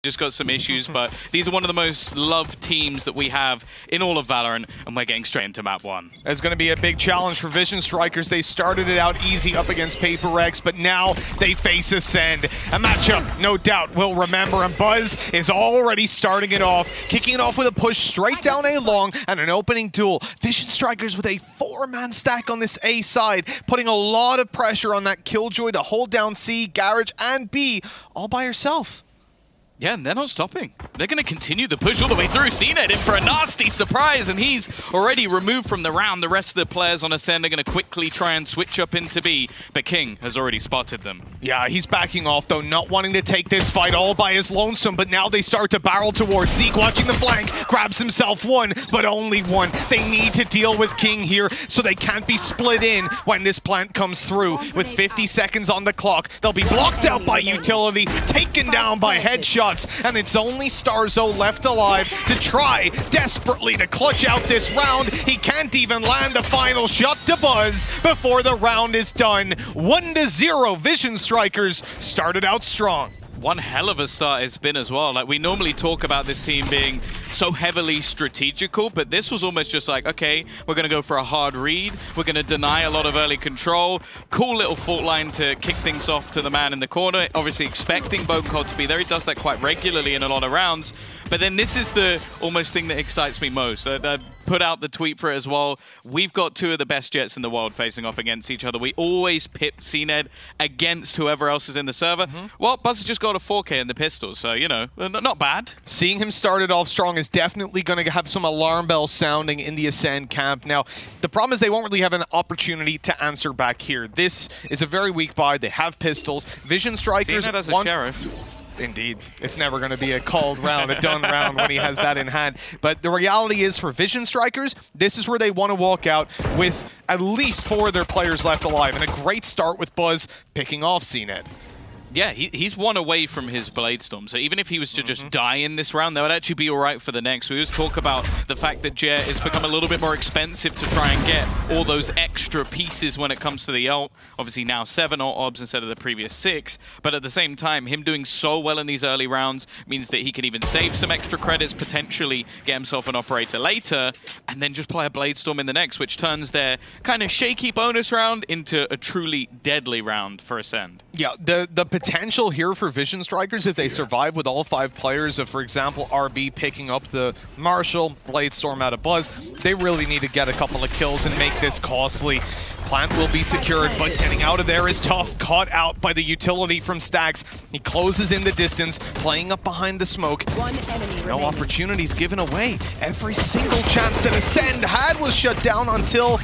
just got some issues, but these are one of the most loved teams that we have in all of Valorant, and we're getting straight into map 1. It's going to be a big challenge for Vision Strikers. They started it out easy up against Paper Rex, but now they face Ascend. A matchup, no doubt, we'll remember, and Buzz is already starting it off, kicking it off with a push straight down A long and an opening duel. Vision Strikers with a 4-man stack on this A side, putting a lot of pressure on that Killjoy to hold down C, Garage, and B all by herself. Yeah, and they're not stopping. They're going to continue the push all the way through. CNED in for a nasty surprise, and he's already removed from the round. The rest of the players on Ascend are going to quickly try and switch up into B, but King has already spotted them. Yeah, he's backing off, though, not wanting to take this fight all by his lonesome, but now they start to barrel towards Zeke, watching the flank, grabs himself one, but only one. They need to deal with King here, so they can't be split in when this plant comes through. With 50 seconds on the clock, they'll be blocked out by utility, taken down by headshot. And it's only Starzo left alive to try desperately to clutch out this round. He can't even land the final shot to Buzz before the round is done. 1-0, Vision Strikers started out strong. One hell of a start it's been as well. Like, we normally talk about this team being so heavily strategical, but this was almost just like, okay, we're going to go for a hard read. We're going to deny a lot of early control. Cool little fault line to kick things off to the man in the corner. Obviously expecting Bokencol to be there. He does that quite regularly in a lot of rounds. But then this is the almost thing that excites me most. I put out the tweet for it as well. We've got two of the best jets in the world facing off against each other. We always pit CNED against whoever else is in the server. Well, Buzz has just got a 4K in the pistol, so, you know, not bad. Seeing him started off strong is definitely going to have some alarm bells sounding in the Ascend camp. Now, the problem is they won't really have an opportunity to answer back here. This is a very weak buy. They have pistols. Vision Strikers CNED as a sheriff. Indeed. It's never going to be a called round, a done round when he has that in hand. But the reality is for Vision Strikers, this is where they want to walk out with at least 4 of their players left alive. And a great start with Buzz picking off CNED. Yeah, he's one away from his Blade Storm, so even if he was to just die in this round, that would actually be alright for the next. We always talk about the fact that Jet has become a little bit more expensive to try and get all those extra pieces when it comes to the ult. Obviously now 7 ult obs instead of the previous 6, but at the same time, him doing so well in these early rounds means that he can even save some extra credits, potentially get himself an operator later, and then just play a Blade Storm in the next, which turns their kind of shaky bonus round into a truly deadly round for Ascend. Yeah, the potential here for Vision Strikers, if they survive with all 5 players of, for example, RB picking up the Marshall, Blade Storm out of Buzz, they really need to get a couple of kills and make this costly. Plant will be secured, but getting out of there is tough. Caught out by the utility from Stax. He closes in the distance, playing up behind the smoke. No opportunities given away. Every single chance that Ascend had was shut down until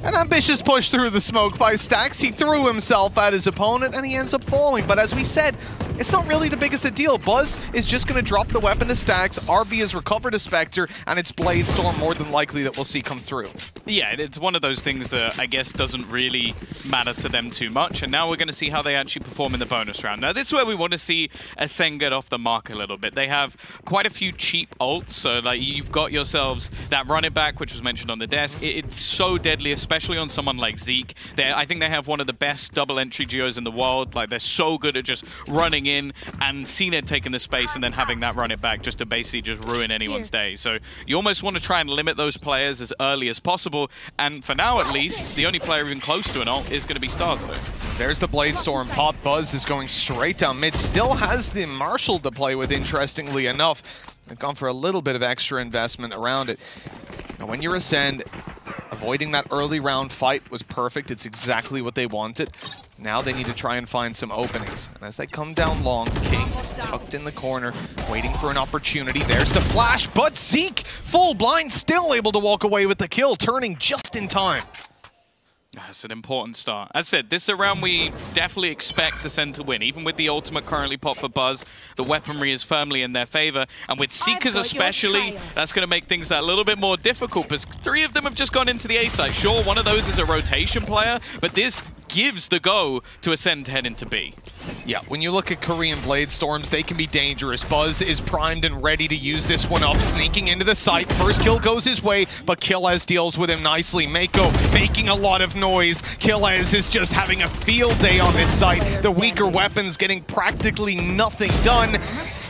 an ambitious push through the smoke by Stax. He threw himself at his opponent and he ends up falling. But as we said, it's not really the biggest a deal. Buzz is just going to drop the weapon to Stax. RB has recovered a Spectre, and it's Blade Storm more than likely that we'll see come through. Yeah, it's one of those things that I guess doesn't really matter to them too much. And now we're going to see how they actually perform in the bonus round. Now, this is where we want to see Ascend get off the mark a little bit. They have quite a few cheap ults. So, like, you've got yourselves that run it back, which was mentioned on the desk. It's so deadly, especially on someone like Zeke. I think they have one of the best double entry geos in the world. Like, they're so good at just running in, and CNED taking the space and then having that run it back just to basically just ruin anyone's day. So you almost want to try and limit those players as early as possible. And for now, at least, the only player even close to an ult is going to be Starzo. There's the Blade Storm pop. Buzz is going straight down mid. Still has the Marshall to play with, interestingly enough. They've gone for a little bit of extra investment around it. Now, when you're Ascend, avoiding that early round fight was perfect. It's exactly what they wanted. Now they need to try and find some openings. And as they come down long, King is tucked in the corner, waiting for an opportunity. There's the flash, but Zeke, full blind, still able to walk away with the kill, turning just in time. That's an important start. As I said, this is a round we definitely expect Ascend to win. Even with the ultimate currently popped for Buzz, the weaponry is firmly in their favor. And with Seekers especially, that's going to make things that little bit more difficult, because 3 of them have just gone into the A site. Sure, one of those is a rotation player, but this gives the go to Ascend to head into B. Yeah, when you look at Korean Blade Storms, they can be dangerous. Buzz is primed and ready to use this one up, sneaking into the site. First kill goes his way, but Killaz deals with him nicely. Mako making a lot of noise. Killaz is just having a field day on this site. The weaker weapons getting practically nothing done.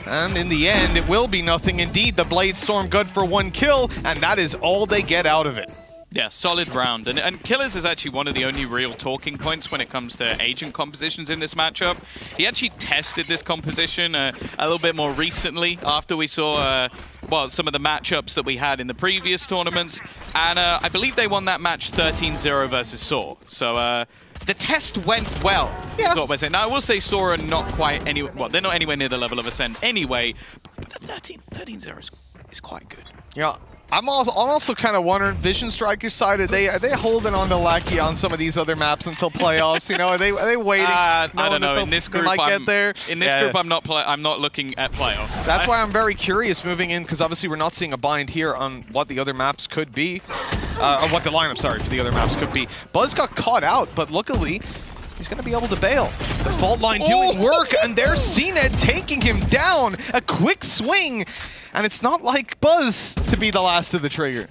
And in the end, it will be nothing indeed. The Blade Storm good for 1 kill, and that is all they get out of it. Yeah, solid round. And Killers is actually one of the only real talking points when it comes to agent compositions in this matchup. He actually tested this composition a little bit more recently after we saw, well, some of the matchups that we had in the previous tournaments. And I believe they won that match 13-0 versus Saw. So the test went well, is what we're saying. Now, I will say Saw are not quite anywhere, well, they're not anywhere near the level of Ascend anyway, but 13-0 is quite good. Yeah. I'm also kind of wondering, Vision Strikers side, are they holding on to Lackey on some of these other maps until playoffs? You know, are they waiting? I don't know. In this group, get there? In this group, I'm not looking at playoffs. That's why I'm very curious moving in, because obviously we're not seeing a bind here on what the other maps could be, or what the lineup, sorry, for the other maps could be. Buzz got caught out, but luckily, he's going to be able to bail. The fault line doing work, and there's CNED taking him down. A quick swing, and it's not like Buzz to be the last of the trigger.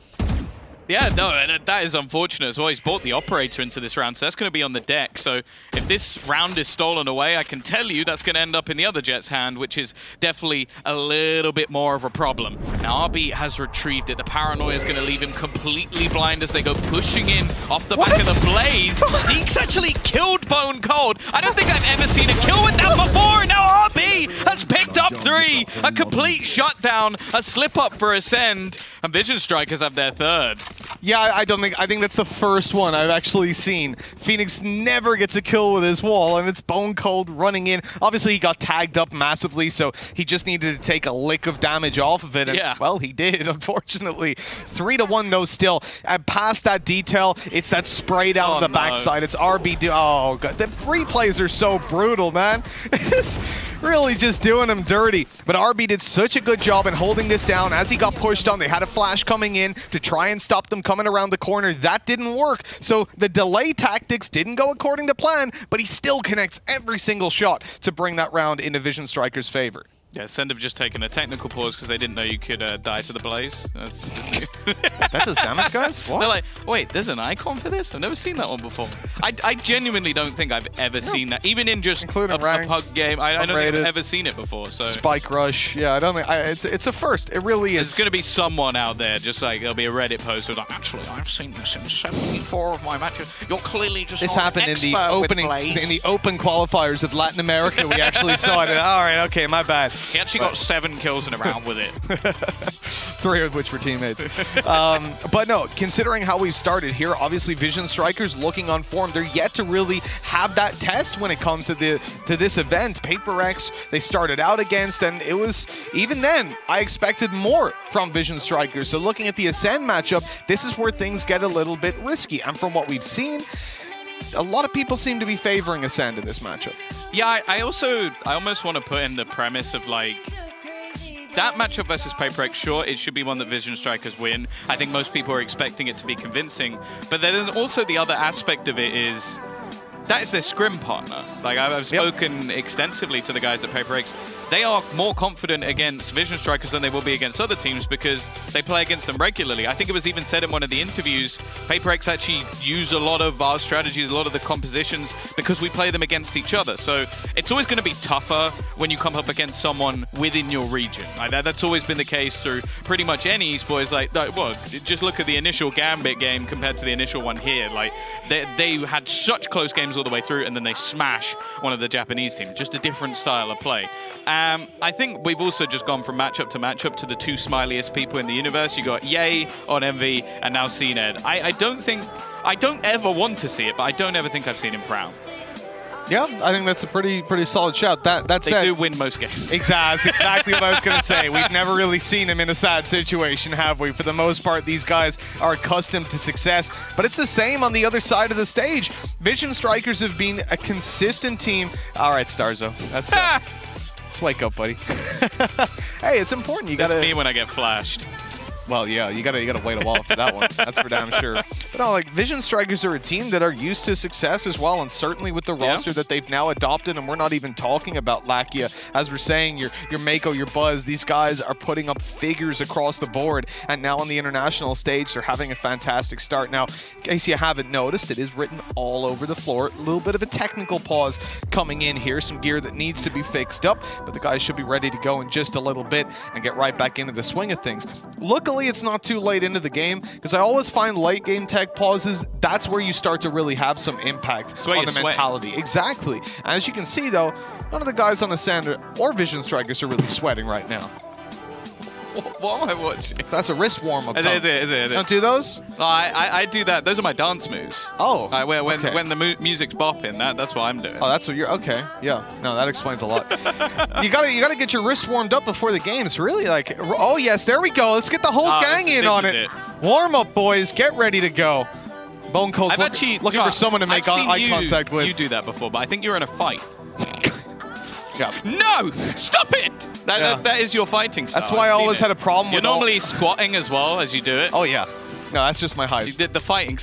Yeah, no, and that is unfortunate as well. He's brought the Operator into this round, so that's going to be on the deck. So if this round is stolen away, I can tell you that's going to end up in the other Jet's hand, which is definitely a little bit more of a problem. Now, RB has retrieved it. The Paranoia is going to leave him completely blind as they go pushing in off the back of the Blaze. Zeke's actually killed Bone Cold. I don't think I've ever seen a kill with that before, and now RB has picked up 3. A complete shutdown, a slip-up for Ascend, and Vision Strikers have their 3rd. Yeah, I think that's the first one I've actually seen. Phoenix never gets a kill with his wall, and it's Bone Cold running in. Obviously, he got tagged up massively, so he just needed to take a lick of damage off of it. And, well, he did, unfortunately. 3-1, though, still. And past that detail, it's that spray down the backside. It's RB. Oh, God. The replays are so brutal, man. It's really just doing him dirty. But RB did such a good job in holding this down. As he got pushed on, they had a flash coming in to try and stop them coming around the corner. That didn't work. So the delay tactics didn't go according to plan, but he still connects every single shot to bring that round into Vision Strikers' favor. Yeah, Ascend have just taken a technical pause because they didn't know you could die to the Blaze. That does damage, guys? What? They're like, wait, there's an icon for this? I've never seen that one before. I genuinely don't think I've ever seen that. Even in just a pug game, I don't think I've ever seen it before. So Spike Rush. Yeah, I don't think... it's a first. It really is. There's going to be someone out there, just like there'll be a Reddit post who's like, actually, I've seen this in 74 of my matches. You're clearly just this happened in the open qualifiers of Latin America. We actually saw it. All right, okay, my bad. He actually got 7 kills in a round with it. 3 of which were teammates. But no, considering how we've started here, obviously Vision Strikers looking on form. They're yet to really have that test when it comes to this event. Paper Rex, they started out against, and it was, even then, I expected more from Vision Strikers. So looking at the Ascend matchup, this is where things get a little bit risky. And from what we've seen, a lot of people seem to be favoring Ascend in this matchup. Yeah, I almost want to put in the premise of, like, that matchup versus Paper Rex, sure, it should be one that Vision Strikers win. I think most people are expecting it to be convincing. But then also the other aspect of it is that is their scrim partner. Like, I've spoken extensively to the guys at Paper Rex. They are more confident against Vision Strikers than they will be against other teams because they play against them regularly. I think it was even said in one of the interviews, Paper Rex actually use a lot of our strategies, a lot of the compositions, because we play them against each other. So it's always going to be tougher when you come up against someone within your region. Like that's always been the case through pretty much any esports. Like, well, just look at the initial Gambit game compared to the initial one here. Like, they had such close games all the way through, and then they smash one of the Japanese teams. Just a different style of play. I think we've also just gone from matchup to matchup to the 2 smiliest people in the universe. You got Yay on MV and now CNED. I don't ever want to see it, but I don't ever think I've seen him frown. Yeah, I think that's a pretty solid shout. That said, they do win most games. Exactly, that's exactly what I was going to say. We've never really seen him in a sad situation, have we? For the most part, these guys are accustomed to success, but it's the same on the other side of the stage. Vision Strikers have been a consistent team. All right, Starzo, that's let's wake up, buddy. Hey, it's important. You got to. That's me when I get flashed. Well, yeah, you gotta wait a while for that one. That's for damn sure. But no, like, Vision Strikers are a team that are used to success as well, and certainly with the roster that they've now adopted, and we're not even talking about Lakia. As we're saying, your Mako, your Buzz, these guys are putting up figures across the board, and now on the international stage, they're having a fantastic start. Now, in case you haven't noticed, it is written all over the floor. A little bit of a technical pause coming in here, some gear that needs to be fixed up, but the guys should be ready to go in just a little bit and get right back into the swing of things. Luckily, it's not too late into the game, because I always find late game tech pauses, that's where you start to really have some impact on the mentality. Exactly. And as you can see, though, none of the guys on Ascend or Vision Strikers are really sweating right now. What am I watching? That's a wrist warm-up. Is it? Don't do those? I do that. Those are my dance moves. Oh, when the music's bopping, that's what I'm doing. Oh, that's what you're. Okay, yeah. No, that explains a lot. you gotta get your wrists warmed up before the game. It's really like, oh yes, there we go. Let's get the whole gang in on it. Warm up, boys. Get ready to go. Bone Cold's looking for someone to make eye contact with. You do that before, but I think you're in a fight. Yeah. No! Stop it! That is your fighting style. That's why I always had a problem with You're normally squatting as well as you do it. Oh, yeah. No, that's just my height. The fighting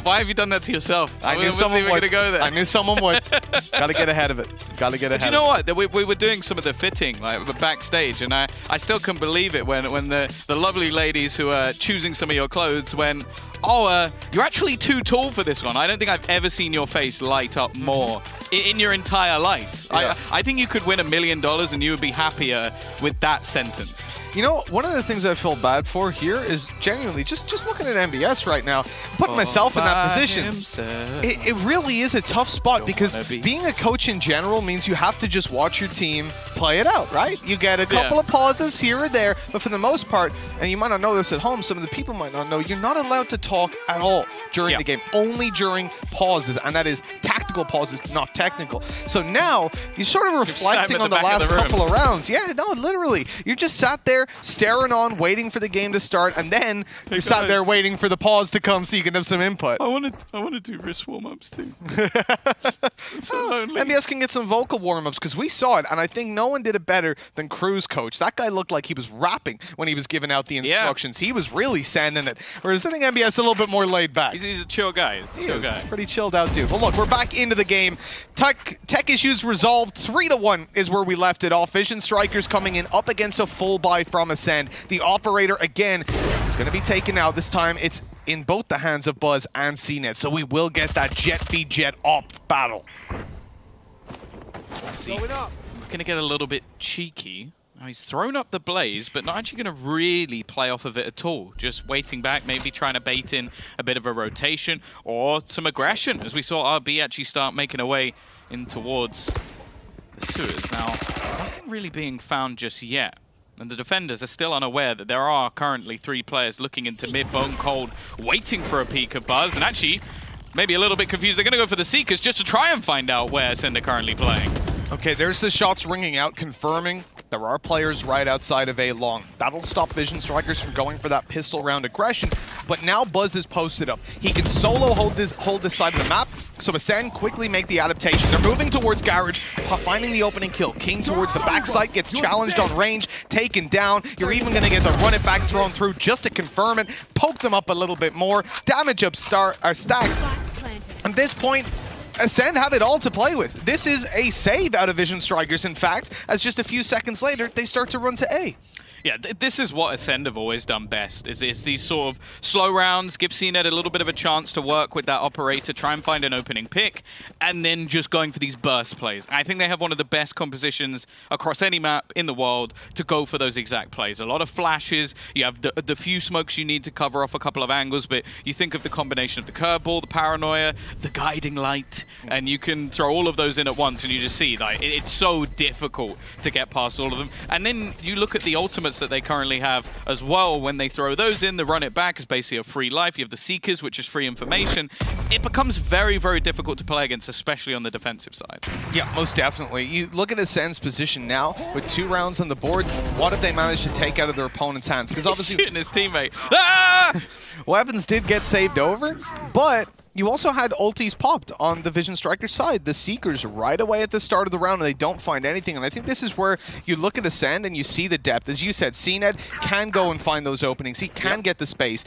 Why have you done that to yourself? I knew someone would. Gonna go there. I knew someone would. Gotta get ahead of it. Gotta get ahead. But you know what? We were doing some of the fitting like backstage, and I still couldn't believe it when the lovely ladies who are choosing some of your clothes went, oh, you're actually too tall for this one. I don't think I've ever seen your face light up more in your entire life. Yeah. I think you could win $1 million and you would be happier with that sentence. You know, one of the things I feel bad for here is genuinely just looking at MBS right now, putting myself in that position. It really is a tough spot because being a coach in general means you have to just watch your team play it out, right? You get a couple of pauses here or there, but for the most part, and you might not know this at home, some of the people might not know, you're not allowed to talk at all during the game, only during pauses, and that is tactical pauses, not technical. So now, you're sort of reflecting on the last couple of rounds. Yeah, no, literally. You just sat there, staring on, waiting for the game to start, and then you sat there waiting for the pause to come so you can have some input. I want to do wrist warm-ups too. So lonely. MBS can get some vocal warm-ups because we saw it, and I think no one did it better than Crew's coach. That guy looked like he was rapping when he was giving out the instructions. He was really sanding it. Whereas I think MBS is a little bit more laid back. He's a chill guy. He's a chill guy. Pretty chilled out dude. Well, look, we're back into the game. Tech issues resolved. 3-1 is where we left it off. Vision Strikers coming in up against a full buy from Ascend. The operator, again, is going to be taken out. This time, it's in both the hands of Buzz and CNET, so we will get that Jet v Jet op battle. We're going to get a little bit cheeky. Now, he's thrown up the Blaze, but not actually going to really play off of it at all. Just waiting back, maybe trying to bait in a bit of a rotation or some aggression, as we saw RB actually start making a way in towards the sewers. Now, nothing really being found just yet. And the defenders are still unaware that there are currently 3 players looking into mid. Bone Cold waiting for a peek of Buzz, and actually maybe a little bit confused. They're going to go for the Seekers just to try and find out where Ascend are currently playing. Okay, there's the shots ringing out, confirming there are players right outside of A long. That'll stop Vision Strikers from going for that pistol round aggression, but now Buzz is posted up. He can solo hold this side of the map, so Ascend quickly make the adaptation. They're moving towards Garage, finding the opening kill. King towards the backside, gets challenged on range, taken down. You're even going to get the run it back thrown through just to confirm it, poke them up a little bit more, damage up stacks. At this point, Ascend have it all to play with. This is a save out of Vision Strikers, in fact, as just a few seconds later, they start to run to A. Yeah, this is what Ascend have always done best, is these sort of slow rounds, give CNET a little bit of a chance to work with that operator, try and find an opening pick, and then just going for these burst plays. I think they have one of the best compositions across any map in the world to go for those exact plays. A lot of flashes, you have the few smokes you need to cover off a couple of angles, but you think of the combination of the curveball, the paranoia, the guiding light, and you can throw all of those in at once, and you just see, like, it's so difficult to get past all of them. And then you look at the ultimates that they currently have as well. When they throw those in, the run it back is basically a free life. You have the Seekers, which is free information. It becomes very, very difficult to play against, especially on the defensive side. Yeah, most definitely. You look at Ascend's position now, with 2 rounds on the board, what did they manage to take out of their opponent's hands? Because obviously shooting his teammate. Ah! Weapons did get saved over, but you also had ultis popped on the Vision Striker side. The Seekers right away at the start of the round, and they don't find anything. And I think this is where you look at Ascend and you see the depth. As you said, CNET can go and find those openings. He can get the space.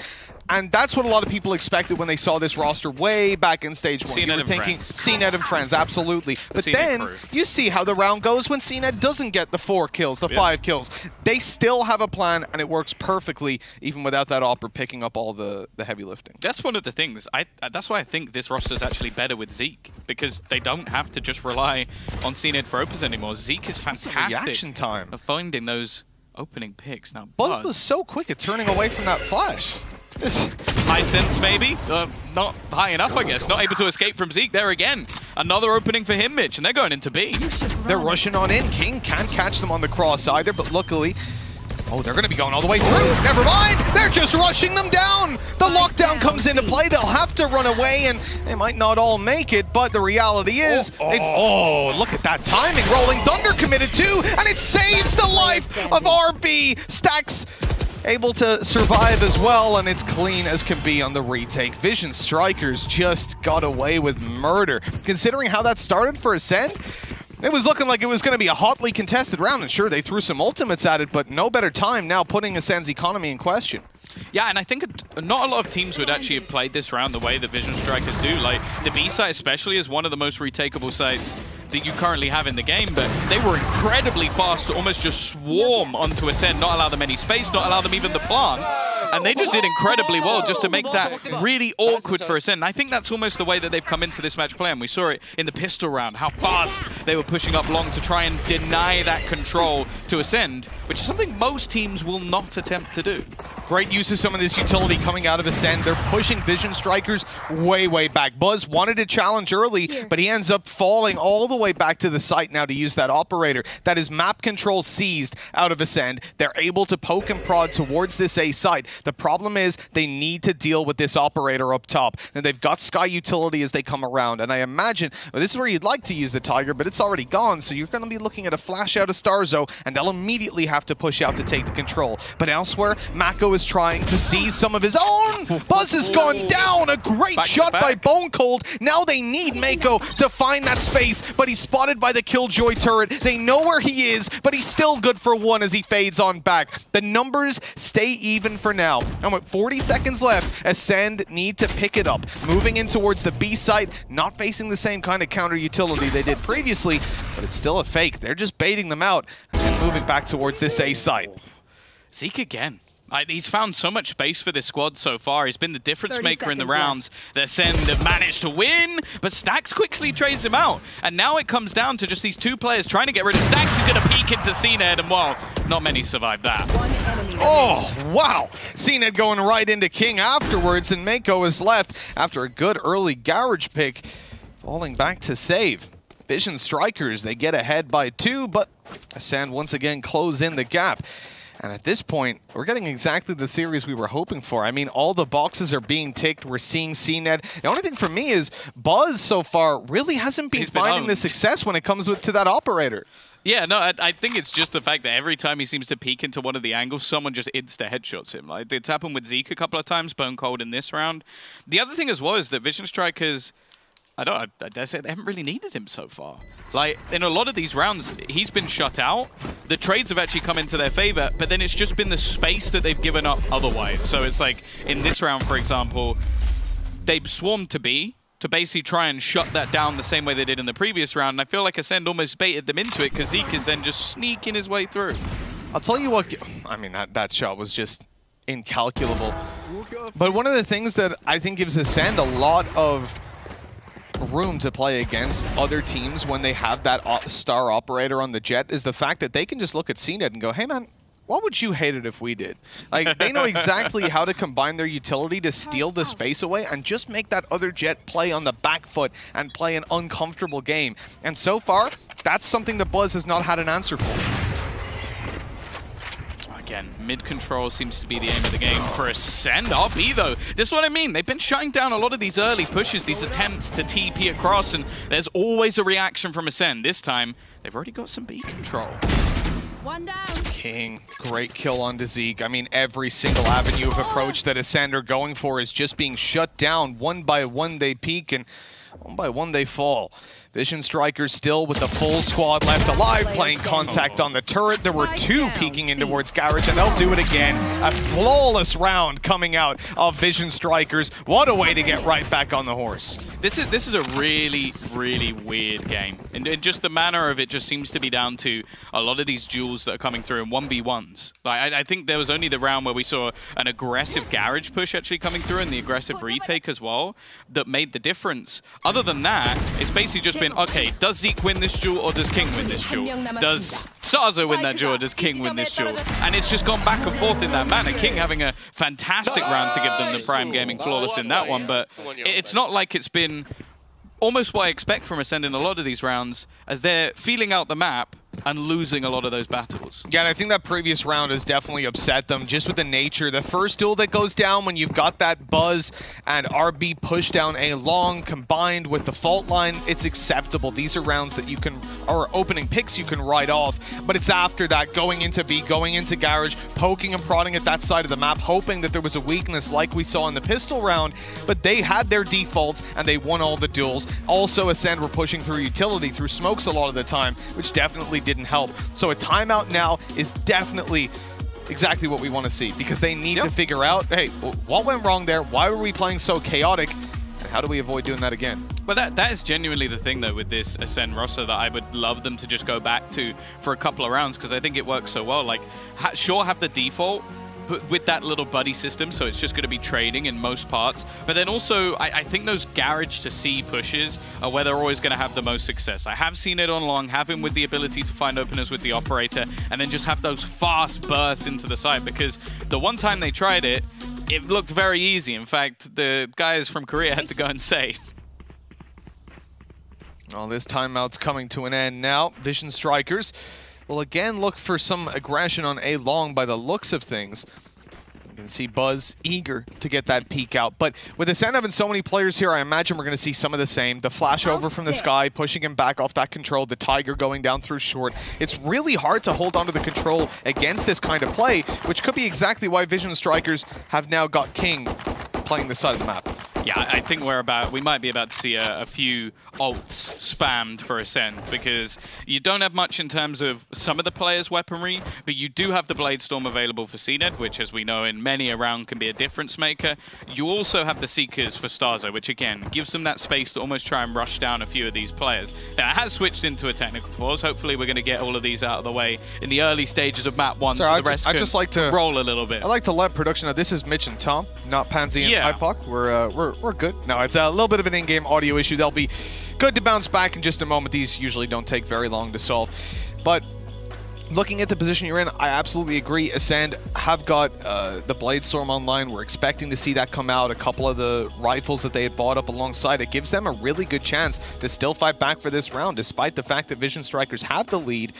And that's what a lot of people expected when they saw this roster way back in stage 1. You were thinking CNED and friends, absolutely. But then you see how the round goes when CNED doesn't get the 4 kills, the 5 kills. They still have a plan, and it works perfectly, even without that Opera picking up all the heavy lifting. That's one of the things. That's why I think this roster is actually better with Zeke, because they don't have to just rely on CNED for opens anymore. Zeke is fantastic reaction time of finding those opening picks. Now Buzz was so quick at turning away from that flash. High sense, maybe? Not high enough, I guess. Not able to escape from Zeke there again. Another opening for him, Mitch, and they're going into B. They're rushing on in. King can't catch them on the cross either, but luckily... Oh, they're going to be going all the way through. Never mind. They're just rushing them down. The lockdown comes into play. They'll have to run away, and they might not all make it, but the reality is... Oh, look at that timing. Rolling Thunder committed too, and it saves the life of RB. Stax able to survive as well, and it's clean as can be on the retake. Vision Strikers just got away with murder. Considering how that started for Ascend, it was looking like it was going to be a hotly contested round, and sure, they threw some ultimates at it, but no better time now putting Ascend's economy in question. Yeah, and I think not a lot of teams would actually have played this round the way the Vision Strikers do. Like, the B site especially is one of the most retakeable sites that you currently have in the game, but they were incredibly fast to almost just swarm onto Ascend, not allow them any space, not allow them even the plant. And they just did incredibly well just to make that really awkward for Ascend. And I think that's almost the way that they've come into this match play. And we saw it in the pistol round, how fast they were pushing up long to try and deny that control to Ascend, which is something most teams will not attempt to do. Great use of some of this utility coming out of Ascend. They're pushing Vision Strikers way, way back. Buzz wanted to challenge early, but he ends up falling all the way back to the site now to use that operator. That is map control seized out of Ascend. They're able to poke and prod towards this A site. The problem is they need to deal with this operator up top. And they've got Sky utility as they come around. And I imagine, well, this is where you'd like to use the Tiger, but it's already gone. So you're going to be looking at a flash out of Starzo, and they'll immediately have to push out to take the control. But elsewhere, Mako is trying to seize some of his own. Buzz has gone down. A great shot by Bone Cold. Now they need Mako to find that space, but he's spotted by the Killjoy turret. They know where he is, but he's still good for one as he fades on back. The numbers stay even for now. And with 40 seconds left, Ascend need to pick it up. Moving in towards the B site, not facing the same kind of counter utility they did previously, but it's still a fake. They're just baiting them out and moving back towards this A site. Zeke again. He's found so much space for this squad so far. He's been the difference maker in the rounds. The Ascend have managed to win, but Stax quickly trades him out. And now it comes down to just these two players trying to get rid of Stax. He's going to peek into CNED, and well, not many survive that. Oh, wow. CNED going right into King afterwards, and Mako is left after a good early garage pick, falling back to save. Vision Strikers, they get ahead by 2, but Ascend once again close in the gap. And at this point, we're getting exactly the series we were hoping for. I mean, all the boxes are being ticked. We're seeing CNED. The only thing for me is Buzz so far really hasn't been finding the success when it comes to that operator. Yeah, no, I think it's just the fact that every time he seems to peek into one of the angles, someone just insta-headshots him. Like, it's happened with Zeke a couple of times, Bone Cold in this round. The other thing as well is that Vision Strikers... I dare say they haven't really needed him so far. Like, in a lot of these rounds, he's been shut out. The trades have actually come into their favor, but then it's just been the space that they've given up otherwise. So it's like, in this round, for example, they swarmed to B to basically try and shut that down the same way they did in the previous round. And I feel like Ascend almost baited them into it because Zeke is then just sneaking his way through. I'll tell you what, I mean, that shot was just incalculable. But one of the things that I think gives Ascend a lot of room to play against other teams when they have that star operator on the Jet is the fact that they can just look at CNED and go, hey man, what would you hate it if we did? Like, they know exactly how to combine their utility to steal the space away and just make that other Jet play on the back foot and play an uncomfortable game. And so far, that's something that Buzz has not had an answer for. Again, mid-control seems to be the aim of the game for Ascend. RB, though, this is what I mean. They've been shutting down a lot of these early pushes, these attempts to TP across, and there's always a reaction from Ascend. This time, they've already got some B control. One down. King, great kill on Zeke. I mean, every single avenue of approach that Ascend are going for is just being shut down. One by one they peak, and one by one they fall. Vision Strikers still with the full squad left alive, playing contact on the turret. There were two peeking in towards Garage, and they'll do it again. A flawless round coming out of Vision Strikers. What a way to get right back on the horse. This is a really, really weird game. And just the manner of it just seems to be down to a lot of these duels that are coming through in 1v1s. Like, I think there was only the round where we saw an aggressive Garage push actually coming through and the aggressive retake as well that made the difference. Other than that, it's basically just been, okay, does Zeke win this duel or does King win this duel? Does Starzo win that duel or does King win this duel? And it's just gone back and forth in that manner. King having a fantastic round to give them the Prime Gaming flawless in that one, but it's not like it's been almost what I expect from Ascend in a lot of these rounds, as they're feeling out the map and losing a lot of those battles. Yeah, and I think that previous round has definitely upset them, just with the nature. The first duel that goes down when you've got that Buzz and RB push down A long combined with the fault line, it's acceptable. These are rounds that you can, or opening picks you can write off, but it's after that, going into B, going into Garage, poking and prodding at that side of the map, hoping that there was a weakness like we saw in the pistol round, but they had their defaults and they won all the duels. Also, Ascend were pushing through utility, through smokes a lot of the time, which definitely didn't help. So a timeout now is definitely exactly what we want to see, because they need to figure out, hey, what went wrong there? Why were we playing so chaotic? And how do we avoid doing that again? But that is genuinely the thing, though, with this Ascend roster that I would love them to just go back to for a couple of rounds, because I think it works so well. Like, sure, have the default, but with that little buddy system, so it's just going to be trading in most parts. But then also, I think those Garage to C pushes are where they're always going to have the most success. I have seen it on long, have him with the ability to find openers with the operator, and then just have those fast bursts into the side, because the one time they tried it, it looked very easy. In fact, the guys from Korea had to go and save. Well, this timeout's coming to an end now. Vision Strikers will again look for some aggression on A long by the looks of things. You can see Buzz eager to get that peek out. But with Ascend having so many players here, I imagine we're going to see some of the same. The flash over from the sky, pushing him back off that control. The Tiger going down through short. It's really hard to hold onto the control against this kind of play, which could be exactly why Vision Strikers have now got King playing this side of the map. Yeah, I think we might be about to see a few ults spammed for Ascend, because you don't have much in terms of some of the players' weaponry, but you do have the Bladestorm available for CNED, which, as we know, in many a round can be a difference maker. You also have the Seekers for Starzo, which, again, gives them that space to almost try and rush down a few of these players. Now, it has switched into a technical pause. Hopefully, we're going to get all of these out of the way in the early stages of map 1, so the rest can just like to roll a little bit. I like to let production know this is Mitch and Tom, not Pansy and IPOC. We're good. No, it's a little bit of an in-game audio issue. They'll be good to bounce back in just a moment. These usually don't take very long to solve. But looking at the position you're in, I absolutely agree. Ascend have got the Bladestorm online. We're expecting to see that come out. A couple of the rifles that they had bought up alongside. It gives them a really good chance to still fight back for this round, despite the fact that Vision Strikers have the lead.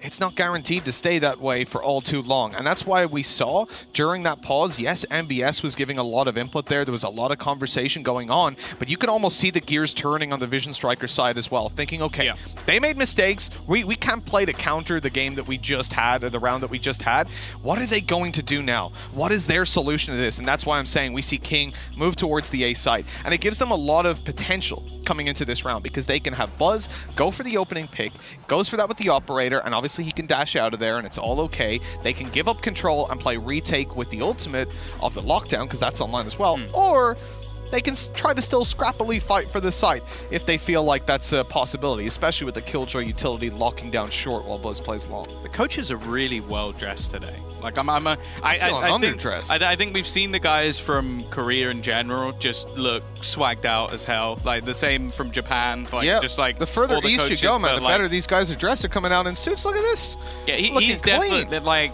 It's not guaranteed to stay that way for all too long. And that's why we saw during that pause, yes, MBS was giving a lot of input there. There was a lot of conversation going on, but you could almost see the gears turning on the Vision Striker side as well, thinking, okay, they made mistakes. We can't play to counter the game that we just had, or the round that we just had. What are they going to do now? What is their solution to this? And that's why I'm saying we see King move towards the A side. And it gives them a lot of potential coming into this round, because they can have Buzz go for the opening pick, goes for that with the operator, and obviously he can dash out of there and it's all okay. They can give up control and play retake with the ultimate of the lockdown, because that's online as well, or they can try to still scrappily fight for the site if they feel like that's a possibility, especially with the Killjoy utility locking down short while Buzz plays long. The coaches are really well dressed today. Like I think we've seen the guys from Korea in general just look swagged out as hell. Like the same from Japan. Like just like the further east you go, man, the better these guys are dressed. They're coming out in suits. Look at this. Yeah, he's definitely like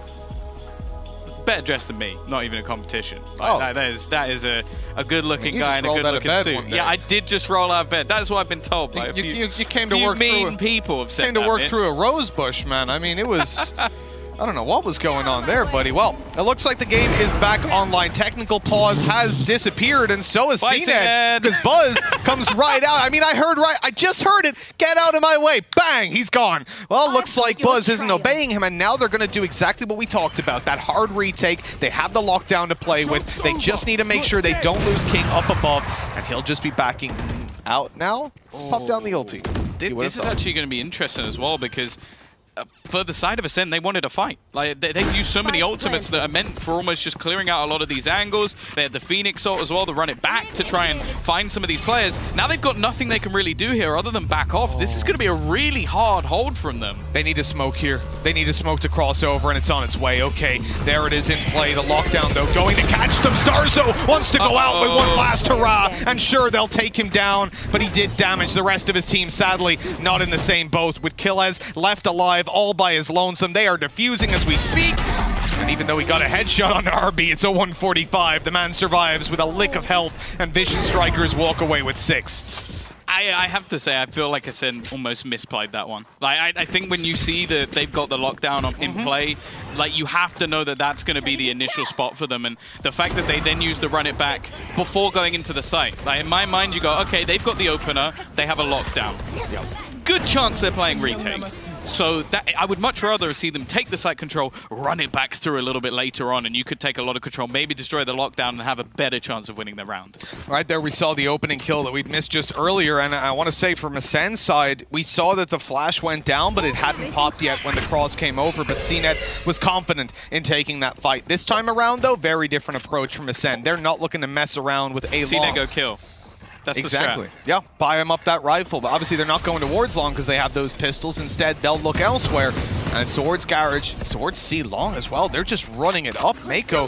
better dressed than me. Not even a competition. Like, that is a good-looking guy in a good-looking suit. Yeah, I did just roll out of bed. That's what I've been told by you came to work mean people have said came to work through a rose bush, man. I mean, it was. I don't know what was going on there, buddy. Well, it looks like the game is back online. Technical pause has disappeared, and so has CNED, because Buzz comes right out. I mean, I just heard it. Get out of my way. Bang, he's gone. Well, looks like Buzz isn't obeying him, and now they're going to do exactly what we talked about, that hard retake. They have the lockdown to play with. They just need to make sure they don't lose King up above, and he'll just be backing out now. Pop down the ulti. This is actually going to be interesting as well, because for the side of Ascend, they wanted a fight. Like they've used so many ultimates that are meant for almost just clearing out a lot of these angles. They had the Phoenix ult as well to run it back to try and find some of these players. Now they've got nothing they can really do here other than back off. This is going to be a really hard hold from them. They need a smoke here. They need a smoke to cross over, and it's on its way. Okay, there it is in play. The lockdown, though, going to catch them. Starzo wants to go out with one last hurrah, and sure, they'll take him down, but he did damage the rest of his team, sadly. Not in the same boat, with Killaz left alive all by his lonesome. They are defusing as we speak. And even though he got a headshot on RB, it's a 145. The man survives with a lick of health, and Vision Strikers walk away with 6. I have to say, I feel like Ascend almost misplayed that one. Like, I think when you see that they've got the lockdown in play, like, you have to know that that's going to be the initial spot for them. And the fact that they then use the run it back before going into the site. Like, in my mind, you go, okay, they've got the opener, they have a lockdown. Good chance they're playing retake. So that, I would much rather see them take the site control, run it back through a little bit later on, and you could take a lot of control, maybe destroy the lockdown and have a better chance of winning the round. Right there we saw the opening kill that we'd missed just earlier, and I want to say from Ascend's side, we saw that the flash went down, but it hadn't popped yet when the cross came over, but CNET was confident in taking that fight. This time around, though, very different approach from Ascend. They're not looking to mess around with A-Long. CNET go kill. That's exactly. Yeah, buy him up that rifle. But obviously they're not going towards Long because they have those pistols. Instead, they'll look elsewhere. And it's towards Garage. It's towards C-Long as well. They're just running it up. Mako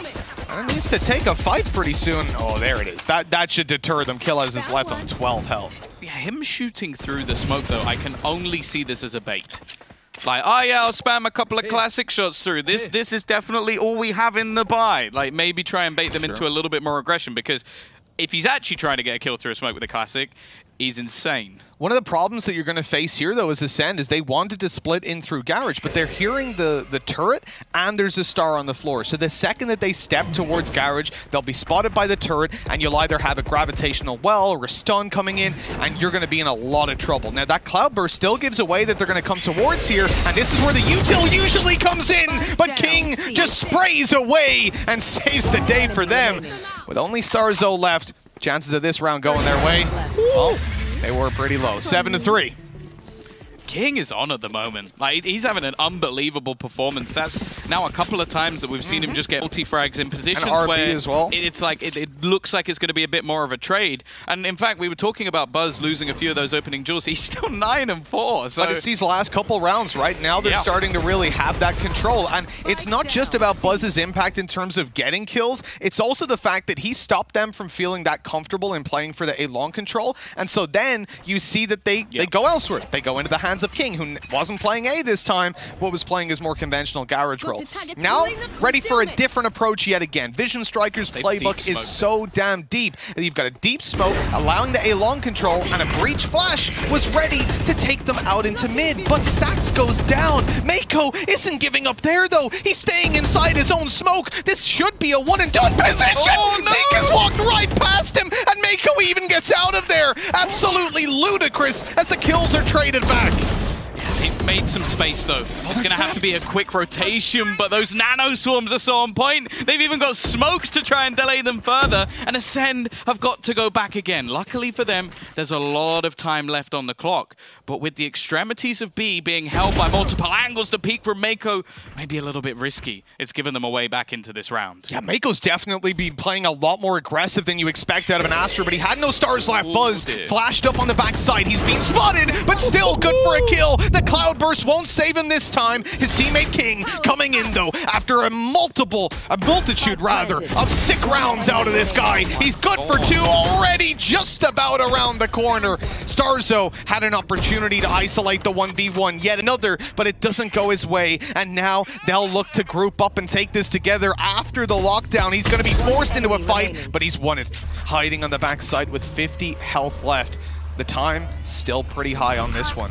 needs to take a fight pretty soon. Oh, there it is. That should deter them. Killaz is left on 12 health. Yeah, him shooting through the smoke, though, I can only see this as a bait. Like, oh yeah, I'll spam a couple of classic shots through. This is definitely all we have in the buy. Like, maybe try and bait them into a little bit more aggression, because if he's actually trying to get a kill through a smoke with a classic, he's insane. One of the problems that you're going to face here, though, as Ascend, is they wanted to split in through Garage, but they're hearing the turret, and there's a star on the floor. So the second that they step towards Garage, they'll be spotted by the turret, and you'll either have a gravitational well or a stun coming in, and you're going to be in a lot of trouble. Now, that Cloudburst still gives away that they're going to come towards here, and this is where the util usually comes in, but King just sprays away and saves the day for them. With only Starzo left, chances of this round going their way, well, they were pretty low. 7-3. King is on at the moment. Like, he's having an unbelievable performance. That's now a couple of times that we've seen him just get multi-frags in positions and RB where as well. It's like it looks like it's going to be a bit more of a trade. And in fact, we were talking about Buzz losing a few of those opening duels. He's still 9-4. So but it's these last couple rounds, right? Now they're starting to really have that control. And it's not just about Buzz's impact in terms of getting kills. It's also the fact that he stopped them from feeling that comfortable in playing for the A-Long control. And so then you see that they go elsewhere. They go into the hands of King, who wasn't playing A this time, but was playing his more conventional Garage role. Now, ready for a different approach yet again. Vision Strikers' playbook is so damn deep that you've got a deep smoke, allowing the A-Long control, and a breach flash was ready to take them out into mid, but Stacks goes down. Mako isn't giving up there, though. He's staying inside his own smoke. This should be a one-and-done position. Oh, no! Zeke has walked right past him, and Mako even gets out of there. Absolutely ludicrous as the kills are traded back. They've made some space, though. It's going to have to be a quick rotation, but those nano swarms are so on point. They've even got smokes to try and delay them further, and Ascend have got to go back again. Luckily for them, there's a lot of time left on the clock, but with the extremities of B being held by multiple angles, the peek from Mako may be a little bit risky. It's given them a way back into this round. Yeah, Mako's definitely been playing a lot more aggressive than you expect out of an Astra, but he had no stars left. Buzz flashed up on the backside. He's been spotted, but still good for a kill. The Cloudburst won't save him this time. His teammate King coming in, though, after a multitude of sick rounds out of this guy. He's good for 2 already, just about around the corner. Starzo had an opportunity to isolate the 1v1, yet another, but it doesn't go his way. And now they'll look to group up and take this together after the lockdown. He's going to be forced into a fight, but he's won it. Hiding on the backside with 50 health left. The time still pretty high on this one.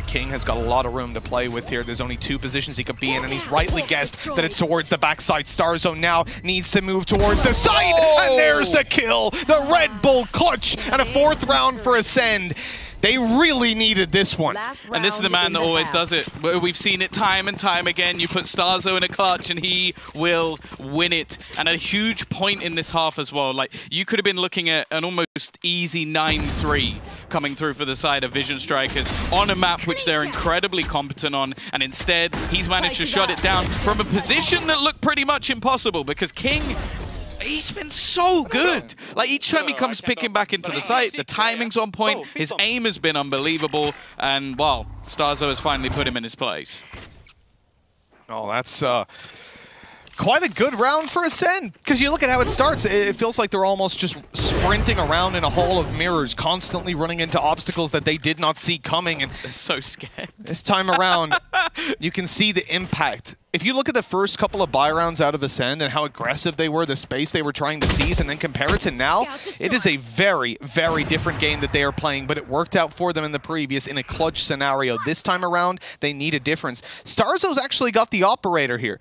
King has got a lot of room to play with here. There's only 2 positions he could be in, and he's rightly guessed that it's towards the backside. Starzo now needs to move towards the side, and there's the kill. The Red Bull clutch, and a 4th round for Ascend. They really needed this one. And this is the man that always does it. We've seen it time and time again. You put Starzo in a clutch and he will win it. And a huge point in this half as well. Like, you could have been looking at an almost easy 9-3 coming through for the side of Vision Strikers on a map which they're incredibly competent on. And instead, he's managed to shut it down from a position that looked pretty much impossible because King, he's been so good. Like, each time he comes picking back into the site, the timing's on point, his aim has been unbelievable, and, well, Starzo has finally put him in his place. Oh, that's quite a good round for Ascend, because you look at how it starts, it feels like they're almost just sprinting around in a hall of mirrors, constantly running into obstacles that they did not see coming, and they're so scared. This time around, you can see the impact. If you look at the first couple of buy rounds out of Ascend and how aggressive they were, the space they were trying to seize, and then compare it to now, it is a very, very different game that they are playing, but it worked out for them in the previous in a clutch scenario. This time around, they need a difference. Starzo's actually got the operator here,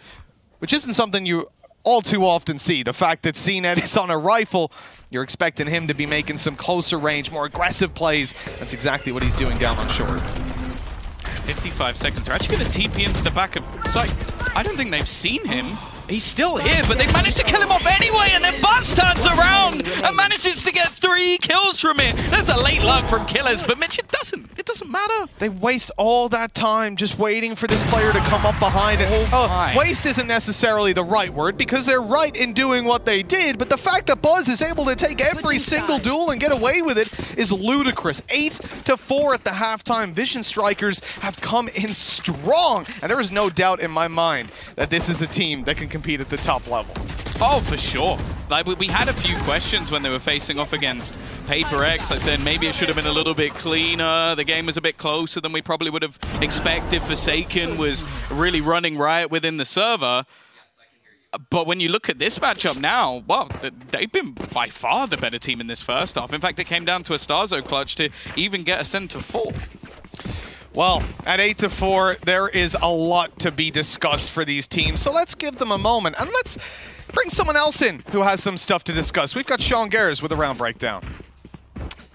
which isn't something you all too often see. The fact that CNET is on a rifle, you're expecting him to be making some closer range, more aggressive plays. That's exactly what he's doing down on short. 55 seconds. They're actually going to TP into the back of site. I don't think they've seen him. He's still here, but they managed to kill him off anyway, and then Buzz turns around and manages to get 3 kills from it. That's a late love from Killers, but Mitch, it doesn't matter. They waste all that time just waiting for this player to come up behind it. Waste isn't necessarily the right word, because they're right in doing what they did, but the fact that Buzz is able to take every single duel and get away with it is ludicrous. 8-4 at the halftime. Vision Strikers have come in strong, and there is no doubt in my mind that this is a team that can compete at the top level. Oh, for sure. Like, we had a few questions when they were facing off against Paper X. I said maybe it should have been a little bit cleaner. The game was a bit closer than we probably would have expected. Forsaken was really running riot within the server. But when you look at this matchup now, well, they've been by far the better team in this first half. In fact, it came down to a Starzo clutch to even get Ascend to 4. Well, at 8-4, there is a lot to be discussed for these teams, so let's give them a moment, and let's bring someone else in who has some stuff to discuss. We've got Sean Garrers with a round breakdown.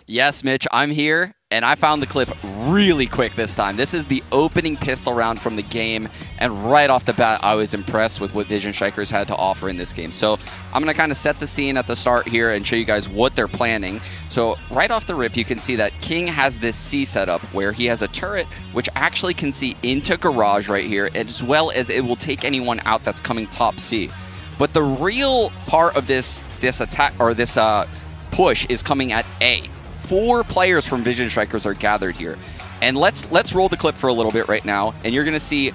Yes, Mitch, I'm here, and I found the clip really quick this time. This is the opening pistol round from the game, and right off the bat, I was impressed with what Vision Strikers had to offer in this game. So I'm going to kind of set the scene at the start here and show you guys what they're planning. So right off the rip, you can see that King has this C setup where he has a turret which actually can see into Garage right here, as well as it will take anyone out that's coming top C. But the real part of this attack, or this push, is coming at A. 4 players from Vision Strikers are gathered here. And let's roll the clip for a little bit right now, and you're going to see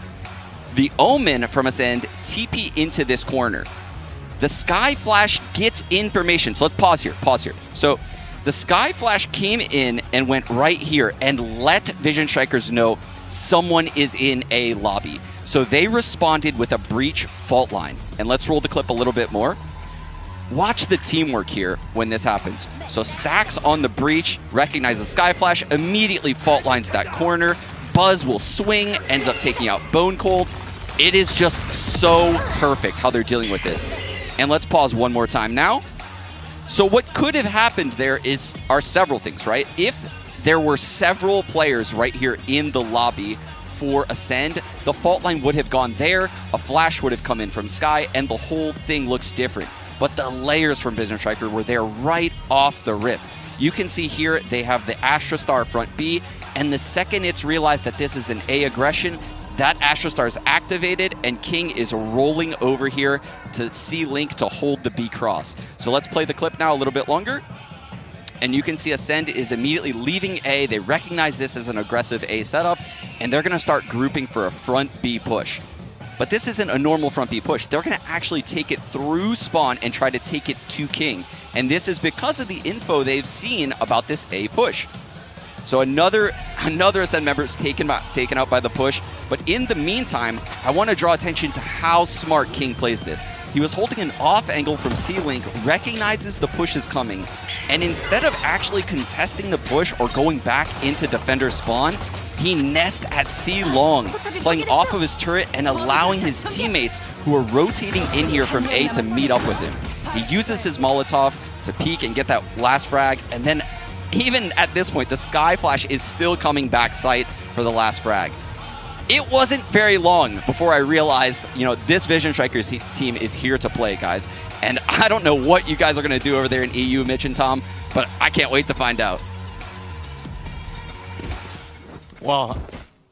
the Omen from Ascend TP into this corner. The Sky Flash gets information. So let's pause here. So the Sky Flash came in and went right here and let Vision Strikers know someone is in a lobby. So they responded with a breach fault line. And let's roll the clip a little bit more. Watch the teamwork here when this happens. So Stacks on the breach, recognizes Sky Flash, immediately fault lines that corner. Buzz will swing, ends up taking out Bone Cold. It is just so perfect how they're dealing with this. And let's pause one more time now. So what could have happened there are several things, right? If there were several players right here in the lobby for Ascend, the fault line would have gone there, a flash would have come in from Sky, and the whole thing looks different. But the layers from Vision Striker were there right off the rip. You can see here they have the Astra Star front B, and the second it's realized that this is an A aggression, that Astra Star is activated, and King is rolling over here to C-Link to hold the B cross. So let's play the clip now a little bit longer. And you can see Ascend is immediately leaving A. They recognize this as an aggressive A setup, and they're going to start grouping for a front B push. But this isn't a normal front B push. They're going to actually take it through spawn and try to take it to King. And this is because of the info they've seen about this A push. So another Ascend member is taken out by the push. But in the meantime, I want to draw attention to how smart King plays this. He was holding an off angle from C-Link, recognizes the push is coming, and instead of actually contesting the push or going back into defender spawn, he nests at C-Long, playing off of his turret and allowing his teammates who are rotating in here from A to meet up with him. He uses his Molotov to peek and get that last frag, and then even at this point, the Sky Flash is still coming back sight for the last frag. It wasn't very long before I realized, you know, this Vision Strikers team is here to play, guys. And I don't know what you guys are going to do over there in EU, Mitch and Tom, but I can't wait to find out. Well,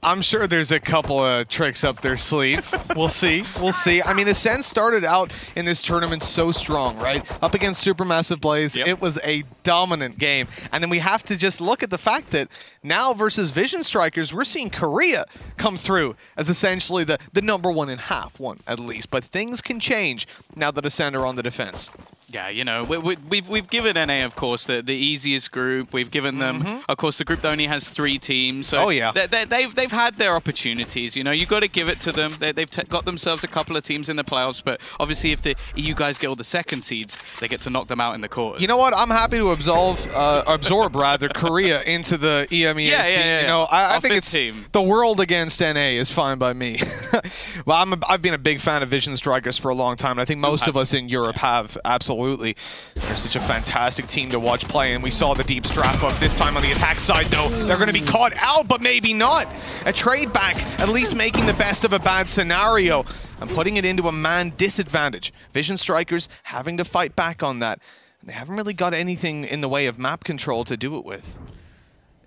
I'm sure there's a couple of tricks up their sleeve. We'll see. We'll see. I mean, Ascend started out in this tournament so strong, right? Up against Supermassive Blaze, it was a dominant game. And then we have to just look at the fact that now versus Vision Strikers, we're seeing Korea come through as essentially the #1 in half one, at least. But things can change now that Ascend are on the defense. Yeah, you know, we've given NA, of course, the easiest group. We've given them, of course, the group that only has 3 teams. So they've had their opportunities. You know, you got to give it to them. They've got themselves a couple of teams in the playoffs, but obviously, if the EU guys get all the second seeds, they get to knock them out in the quarters. You know what? I'm happy to absorb rather Korea into the EMEA scene. You know, I think it's the world against NA is fine by me. Well, I've been a big fan of Vision Strikers for a long time, and I think most of us in Europe have absolutely. They're such a fantastic team to watch play, and we saw the deep strap up this time on the attack side, though. They're going to be caught out, but maybe not. A trade back, at least making the best of a bad scenario and putting it into a man disadvantage. Vision Strikers having to fight back on that. And they haven't really got anything in the way of map control to do it with.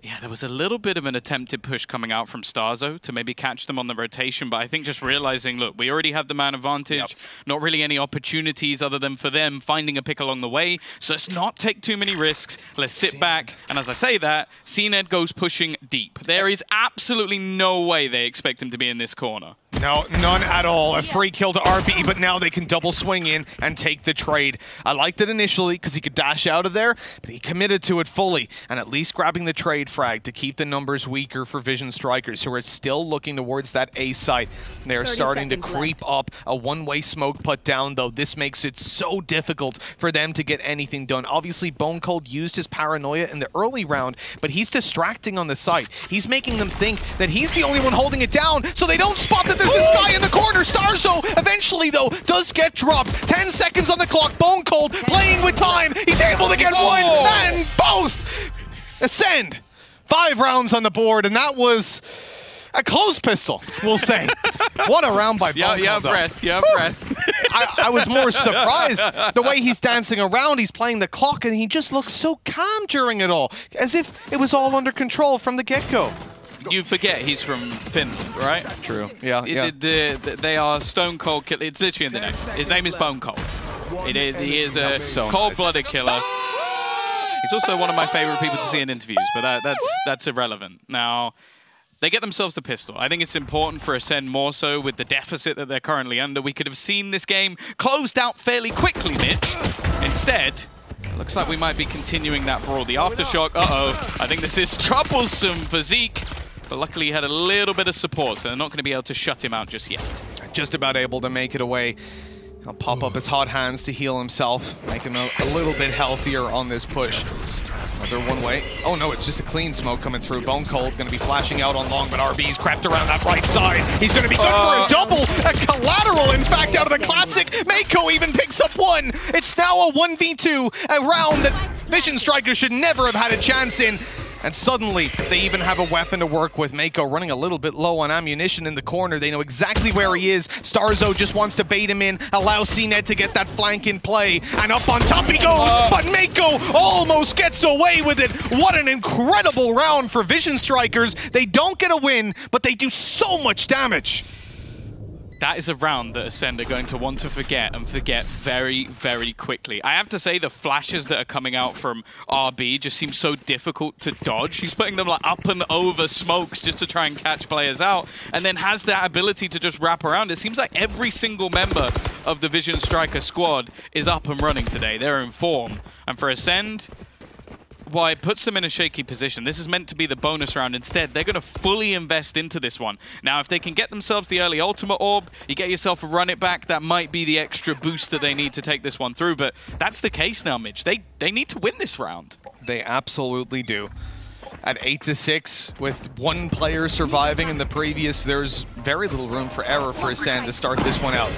Yeah, there was a little bit of an attempted push coming out from Starzo to maybe catch them on the rotation, but I think just realizing, look, we already have the man advantage, not really any opportunities other than for them finding a pick along the way, so let's not take too many risks, let's sit back, and as I say that, CNED goes pushing deep. There is absolutely no way they expect him to be in this corner. No, none at all. A free kill to RB, but now they can double swing in and take the trade. I liked it initially because he could dash out of there, but he committed to it fully, and at least grabbing the trade frag to keep the numbers weaker for Vision Strikers, who are still looking towards that A site. They're starting to creep up. A one-way smoke put down, though. This makes it so difficult for them to get anything done. Obviously, Bone Cold used his paranoia in the early round, but he's distracting on the site. He's making them think that he's the only one holding it down, so they don't spot that there's this guy in the corner. Starzo eventually, though, does get dropped. 10 seconds on the clock. Bone Cold playing with time. He's able to get one and both. Ascend. 5 rounds on the board, and that was a close pistol, we'll say. What a round by Bone Cold, breath. I was more surprised the way he's dancing around. He's playing the clock, and he just looks so calm during it all, as if it was all under control from the get-go. You forget he's from Finland, right? True. Yeah. They are stone cold killer. It's literally in the name. His name is Bone Cold. He is a cold-blooded killer. He's also one of my favorite people to see in interviews, but that's irrelevant. Now, they get themselves the pistol. I think it's important for Ascend more so with the deficit that they're currently under. We could have seen this game closed out fairly quickly, Mitch. Instead, looks like we might be continuing that for all the aftershock. I think this is troublesome for Zeke. But luckily he had a little bit of support, so they're not going to be able to shut him out just yet. Just about able to make it away. He'll pop up his hot hands to heal himself, make him a little bit healthier on this push. Another one way. Oh no, it's just a clean smoke coming through. Bone Cold going to be flashing out on long, but RB's crept around that right side. He's going to be good for a double, a collateral, in fact, out of the classic. Mako even picks up one. It's now a 1v2, a round that Vision Strikers should never have had a chance in. And suddenly, they even have a weapon to work with. Mako running a little bit low on ammunition in the corner. They know exactly where he is. Starzo just wants to bait him in, allow CNED to get that flank in play. And up on top he goes, but Mako almost gets away with it. What an incredible round for Vision Strikers. They don't get a win, but they do so much damage. That is a round that Ascend are going to want to forget, and forget very, very quickly. I have to say the flashes that are coming out from RB just seem so difficult to dodge. He's putting them like up and over smokes just to try and catch players out, and then has that ability to just wrap around. It seems like every single member of the Vision Striker squad is up and running today. They're in form. And for Ascend, well, it puts them in a shaky position. This is meant to be the bonus round. Instead, they're going to fully invest into this one. Now, if they can get themselves the early ultimate orb, you get yourself a run it back, that might be the extra boost that they need to take this one through. But that's the case now, Mitch. They need to win this round. They absolutely do. At 8-6, with one player surviving in the previous, there's very little room for error for Ascend to start this one out.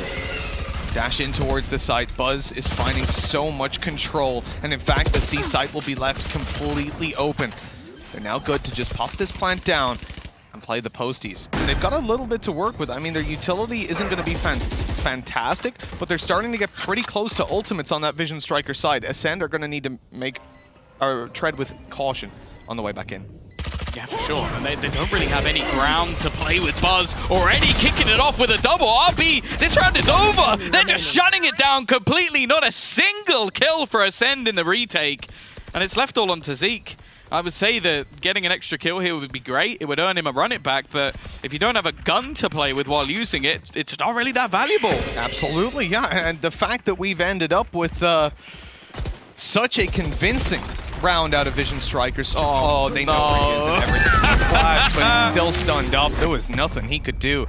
Dash in towards the site. Buzz is finding so much control, and in fact, the C site will be left completely open. They're now good to just pop this plant down and play the posties. And they've got a little bit to work with. I mean, their utility isn't going to be fantastic, but they're starting to get pretty close to ultimates on that Vision Striker side. Ascend are going to need to make or tread with caution on the way back in. Yeah, for sure. And they don't really have any ground to play with. Buzz already kicking it off with a double. RB, this round is over. They're just shutting it down completely. Not a single kill for Ascend in the retake. And it's left all onto Zeke. I would say that getting an extra kill here would be great. It would earn him a run it back, but if you don't have a gun to play with while using it, it's not really that valuable. Absolutely, yeah. And the fact that we've ended up with such a convincing round out of Vision Strikers. Oh, they know where he is and everything. Flash, but he's still stunned up. There was nothing he could do.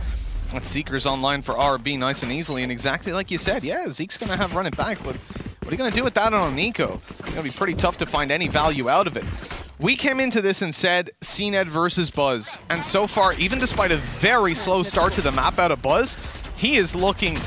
That Seeker's online for RB nice and easily, and exactly like you said, yeah, Zeke's going to have run it back, but what are you going to do with that on Nico? It's going to be pretty tough to find any value out of it. We came into this and said CNED versus Buzz, and so far, even despite a very slow start to the map out of Buzz, he is looking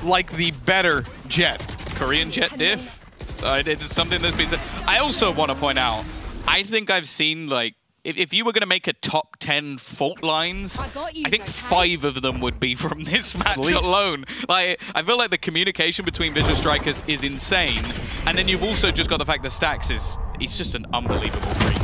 like the better Jett. Korean Jett diff. It's something that's been said. I also want to point out, I think I've seen, like, if you were going to make a top 10 fault lines, I think 5 of them would be from this match alone. Like, I feel like the communication between Vision Strikers is insane. And then you've also just got the fact that Stax he's just an unbelievable creature.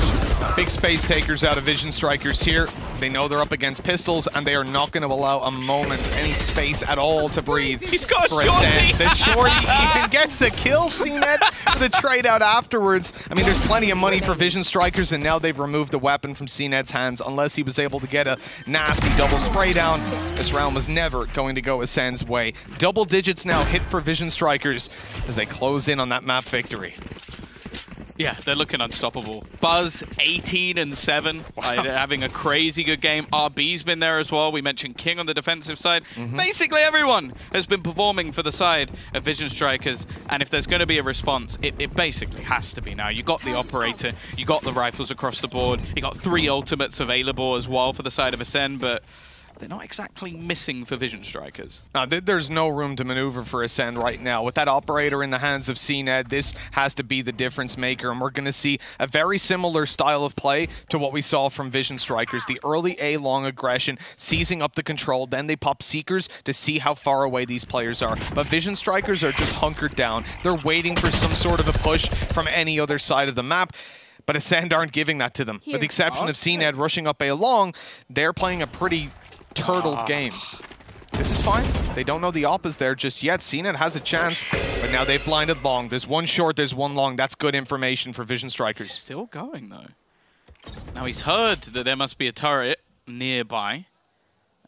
Big space takers out of Vision Strikers here. They know they're up against pistols, and they are not going to allow a moment, any space at all to breathe. He's got a shorty! The shorty even gets a kill, CNED, the trade out afterwards. I mean, there's plenty of money for Vision Strikers, and now they've removed the weapon from CNED's hands, unless he was able to get a nasty double spray down. This round was never going to go Ascend's way. Double digits now hit for Vision Strikers as they close in on that map victory. Yeah, they're looking unstoppable. Buzz, 18-7, having a crazy good game. RB's been there as well. We mentioned King on the defensive side. Basically everyone has been performing for the side of Vision Strikers, and if there's going to be a response, it basically has to be now. You got the Operator, you got the rifles across the board, you got 3 ultimates available as well for the side of Ascend, but they're not exactly missing for Vision Strikers. There's no room to maneuver for Ascend right now. With that Operator in the hands of CNED, this has to be the difference maker, and we're going to see a very similar style of play to what we saw from Vision Strikers. The early A-long aggression, seizing up the control, then they pop Seekers to see how far away these players are. But Vision Strikers are just hunkered down. They're waiting for some sort of a push from any other side of the map. But Ascend aren't giving that to them. With the exception of CNED rushing up A-long, they're playing a pretty turtled game. This is fine. They don't know the op is there just yet. CNED has a chance, but now they've blinded long. There's one short, there's one long. That's good information for Vision Strikers. He's still going, though. Now he's heard that there must be a turret nearby.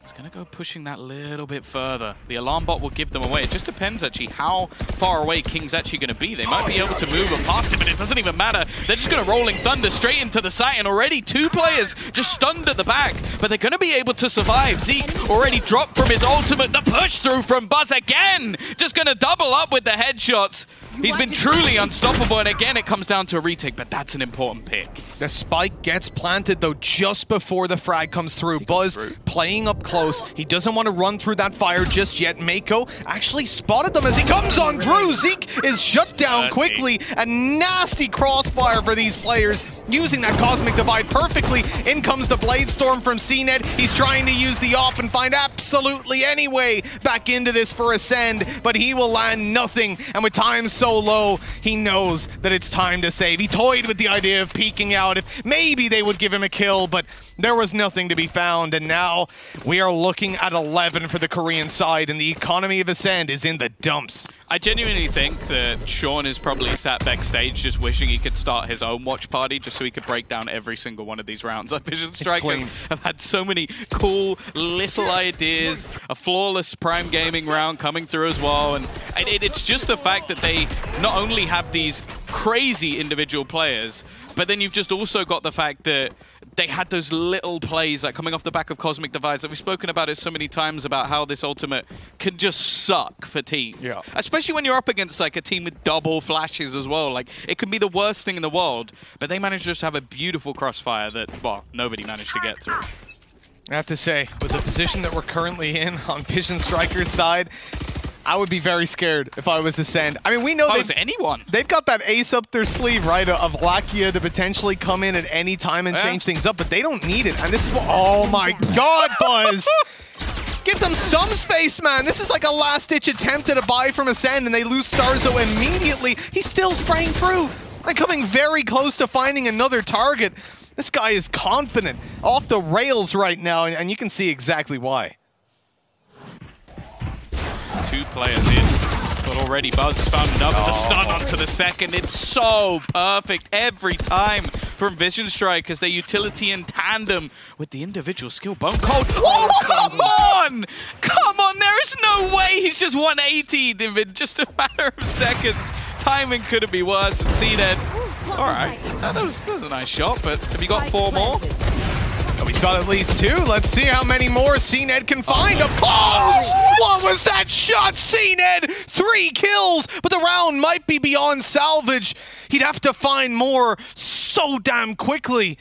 It's going to go pushing that little bit further. The alarm bot will give them away. It just depends, actually, how far away King's actually going to be. They might be able to move past him, but it doesn't even matter. They're just going to Rolling Thunder straight into the site, and already 2 players just stunned at the back, but they're going to be able to survive. Zeke already dropped from his ultimate. The push through from Buzz again! Just going to double up with the headshots. He's been truly unstoppable, and again, it comes down to a retake, but that's an important pick. The spike gets planted, though, just before the frag comes through. Buzz playing up close. He doesn't want to run through that fire just yet. Mako actually spotted them as he comes on through. Zeke is shut down quickly. A nasty crossfire for these players, using that Cosmic Divide perfectly. In comes the Blade Storm from CNED. He's trying to use the off and find absolutely any way back into this for Ascend, but he will land nothing. And with time so low, he knows that it's time to save. He toyed with the idea of peeking out if maybe they would give him a kill, but there was nothing to be found, and now we are looking at 11 for the Korean side, and the economy of Ascend is in the dumps. I genuinely think that Sean is probably sat backstage just wishing he could start his own watch party just so he could break down every single one of these rounds. Like, Vision Strikers have had so many cool little ideas, a flawless Prime Gaming round coming through as well, and it's just the fact that they not only have these crazy individual players, but then you've just also got the fact that they had those little plays like coming off the back of Cosmic Divides. Like, we've spoken about it so many times about how this ultimate can just suck for teams. Yeah. Especially when you're up against like a team with double flashes as well. Like, it can be the worst thing in the world, but they managed to just have a beautiful crossfire that, well, nobody managed to get through. I have to say, with the position that we're currently in on Vision Striker's side, I would be very scared if I was Ascend. I mean, we know anyone. They've got that ace up their sleeve, right, of Lakia to potentially come in at any time and change things up, but they don't need it. And this is what, oh my God, Buzz! Give them some space, man. This is like a last-ditch attempt at a buy from Ascend, and they lose Starzo immediately. He's still spraying through and coming very close to finding another target. This guy is confident, off the rails right now, and you can see exactly why. It's 2 players in, but already Buzz has found enough of the stun onto the second. It's so perfect every time from Vision Strikers. Their utility in tandem with the individual skill. Bone Cold. Oh, come on! Come on, there is no way he's just 180'd in just a matter of seconds. Timing couldn't be worse. And CNED. All right, that was a nice shot, but have you got 4 more? Oh, he's got at least 2. Let's see how many more CNED can find. Up close! What was that shot, CNED? 3 kills, but the round might be beyond salvage. He'd have to find more so damn quickly.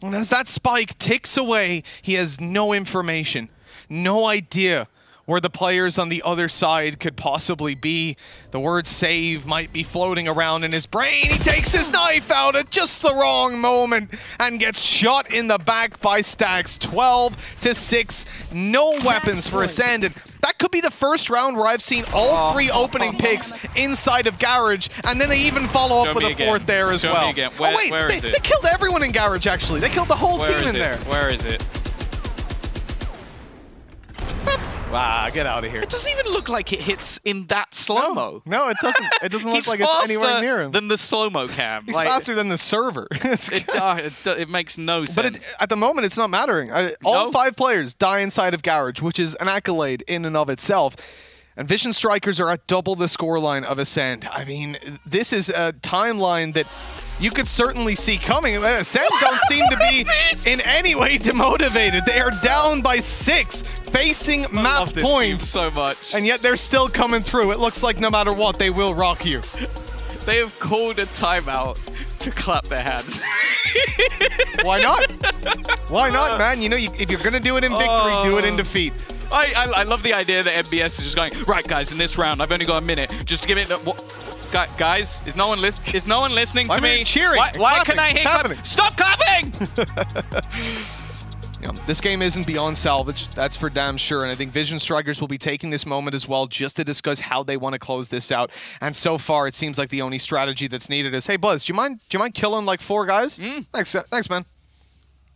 And as that spike ticks away, he has no information, no idea where the players on the other side could possibly be. The word save might be floating around in his brain. He takes his knife out at just the wrong moment and gets shot in the back by Stax. 12-6, no weapons for Ascend. That could be the first round where I've seen all 3 opening picks inside of Garage, and then they even follow up with a 4th there as well. Where is it? They killed everyone in Garage, actually. They killed the whole team in there. Where is it? Wow, get out of here. It doesn't even look like it hits in that slow-mo. No, it doesn't. It doesn't look like it's anywhere near him. Than the slow-mo cam. He's faster than the server. It makes no sense. But at the moment, it's not mattering. All 5 players die inside of Garage, which is an accolade in and of itself. And Vision Strikers are at double the scoreline of Ascend. I mean, this is a timeline that you could certainly see coming. Ascend don't seem to be in any way demotivated. They are down by 6, facing map point. So much. And yet they're still coming through. It looks like no matter what, they will rock you. They have called a timeout to clap their hands. Why not? Why not, man? You know, if you're going to do it in victory, do it in defeat. I love the idea that MBS is just going, right, guys, in this round, I've only got a minute. Just give it the... Guys, is no one listening to me? Cheering. Why can I hear Stop clapping! This game isn't beyond salvage, that's for damn sure, and I think Vision Strikers will be taking this moment as well just to discuss how they want to close this out. And so far, it seems like the only strategy that's needed is, hey Buzz, do you mind killing like 4 guys? Thanks, man.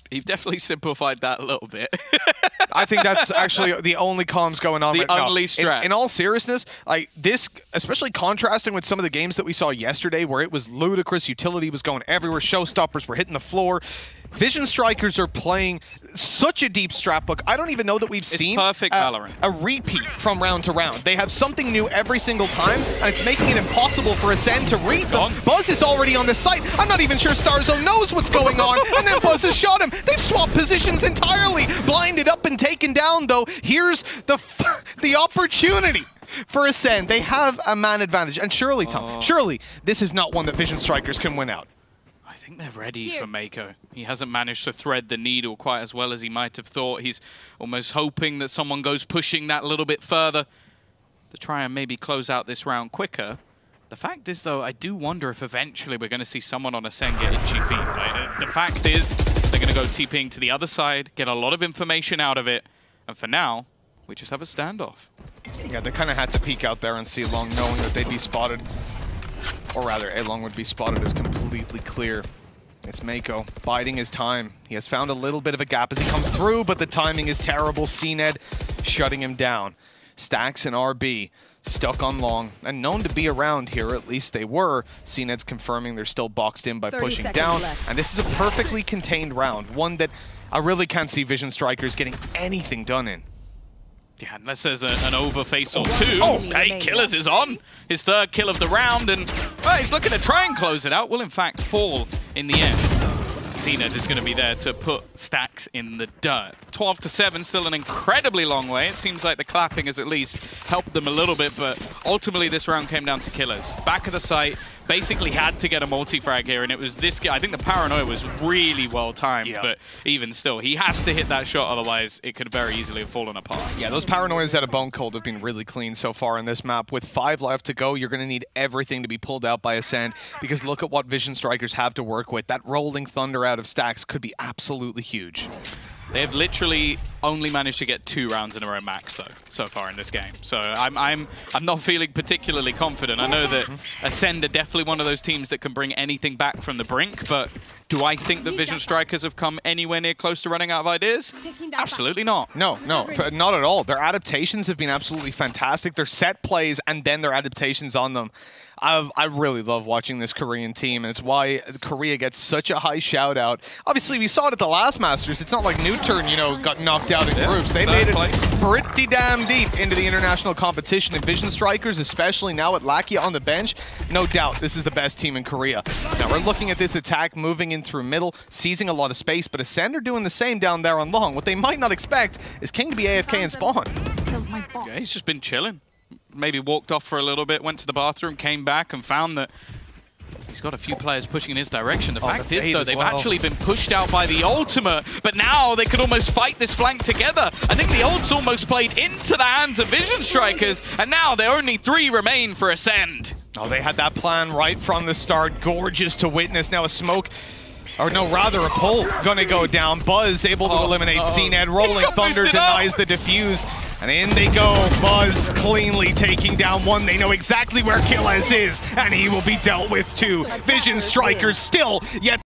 You've definitely simplified that a little bit. I think that's actually the only comms going on right now. The only strat. In all seriousness, like this, especially contrasting with some of the games that we saw yesterday where it was ludicrous, utility was going everywhere, showstoppers were hitting the floor. Vision Strikers are playing such a deep strat book. I don't even know that we've seen perfect Valorant. A repeat from round to round. They have something new every single time, and it's making it impossible for Ascend to read them. Buzz is already on the site. I'm not even sure Starzo knows what's going on, and then Buzz has shot him. They've swapped positions entirely. Blinded up and taken down, though. Here's the opportunity for Ascend. They have a man advantage, and surely, Tom, surely this is not one that Vision Strikers can win out. I think they're ready for Mako. He hasn't managed to thread the needle quite as well as he might have thought. He's almost hoping that someone goes pushing that a little bit further to try and maybe close out this round quicker. The fact is, though, I do wonder if eventually we're going to see someone on Ascend get itchy feet. Right? The fact is, they're going to go TPing to the other side, get a lot of information out of it, and for now, we just have a standoff. Yeah, they kind of had to peek out there and see Long, knowing that they'd be spotted. Or rather, A-Long would be spotted as completely clear. It's Mako biding his time. He has found a little bit of a gap as he comes through, but the timing is terrible. CNED shutting him down. Stax and RB stuck on Long and known to be around here, at least they were. CNED's confirming they're still boxed in by pushing down. And this is a perfectly contained round, one that I really can't see Vision Strikers getting anything done in. Yeah, unless there's an overface or 2. Hey, Killers is on. His 3rd kill of the round, and he's looking to try and close it out. Will, in fact, fall in the end. CNED is going to be there to put Stax in the dirt. 12-7, still an incredibly long way. It seems like the clapping has at least helped them a little bit, but ultimately this round came down to Killers. Back of the site, basically had to get a multi-frag here, and it was this guy. I think the Paranoia was really well timed, but even still, he has to hit that shot, otherwise it could very easily have fallen apart. Yeah, those Paranoias out of Bone Cold have been really clean so far in this map. With 5 left to go, you're going to need everything to be pulled out by Ascend, because look at what Vision Strikers have to work with. That Rolling Thunder out of stacks could be absolutely huge. They've literally only managed to get 2 rounds in a row max, though, so far in this game. So I'm not feeling particularly confident. I know that Ascend are definitely one of those teams that can bring anything back from the brink, but do I think that Vision Strikers have come anywhere near close to running out of ideas? Absolutely not. No, not at all. Their adaptations have been absolutely fantastic. Their set plays and then their adaptations on them. I really love watching this Korean team, and it's why Korea gets such a high shout-out. Obviously, we saw it at the last Masters. It's not like Newturn, you know, got knocked out in groups. They made it pretty damn deep into the international competition, and Vision Strikers, especially now with Lakia on the bench, no doubt this is the best team in Korea. Now, we're looking at this attack moving in through middle, seizing a lot of space, but Ascend are doing the same down there on long. What they might not expect is King to be AFK and spawn. Yeah, he's just been chilling. Maybe walked off for a little bit, went to the bathroom, came back and found that he's got a few players pushing in his direction. The fact is, though, they've actually been pushed out by the ultimate, but now they could almost fight this flank together. I think the ult's almost played into the hands of Vision Strikers, and now there are only 3 remain for Ascend. Oh, they had that plan right from the start. Gorgeous to witness. Now a smoke, or no, rather a pull, gonna go down. Buzz able to eliminate CNED. Rolling Thunder denies the defuse. And in they go. Buzz cleanly taking down one. They know exactly where Killaz is, and he will be dealt with too. Vision Strikers still yet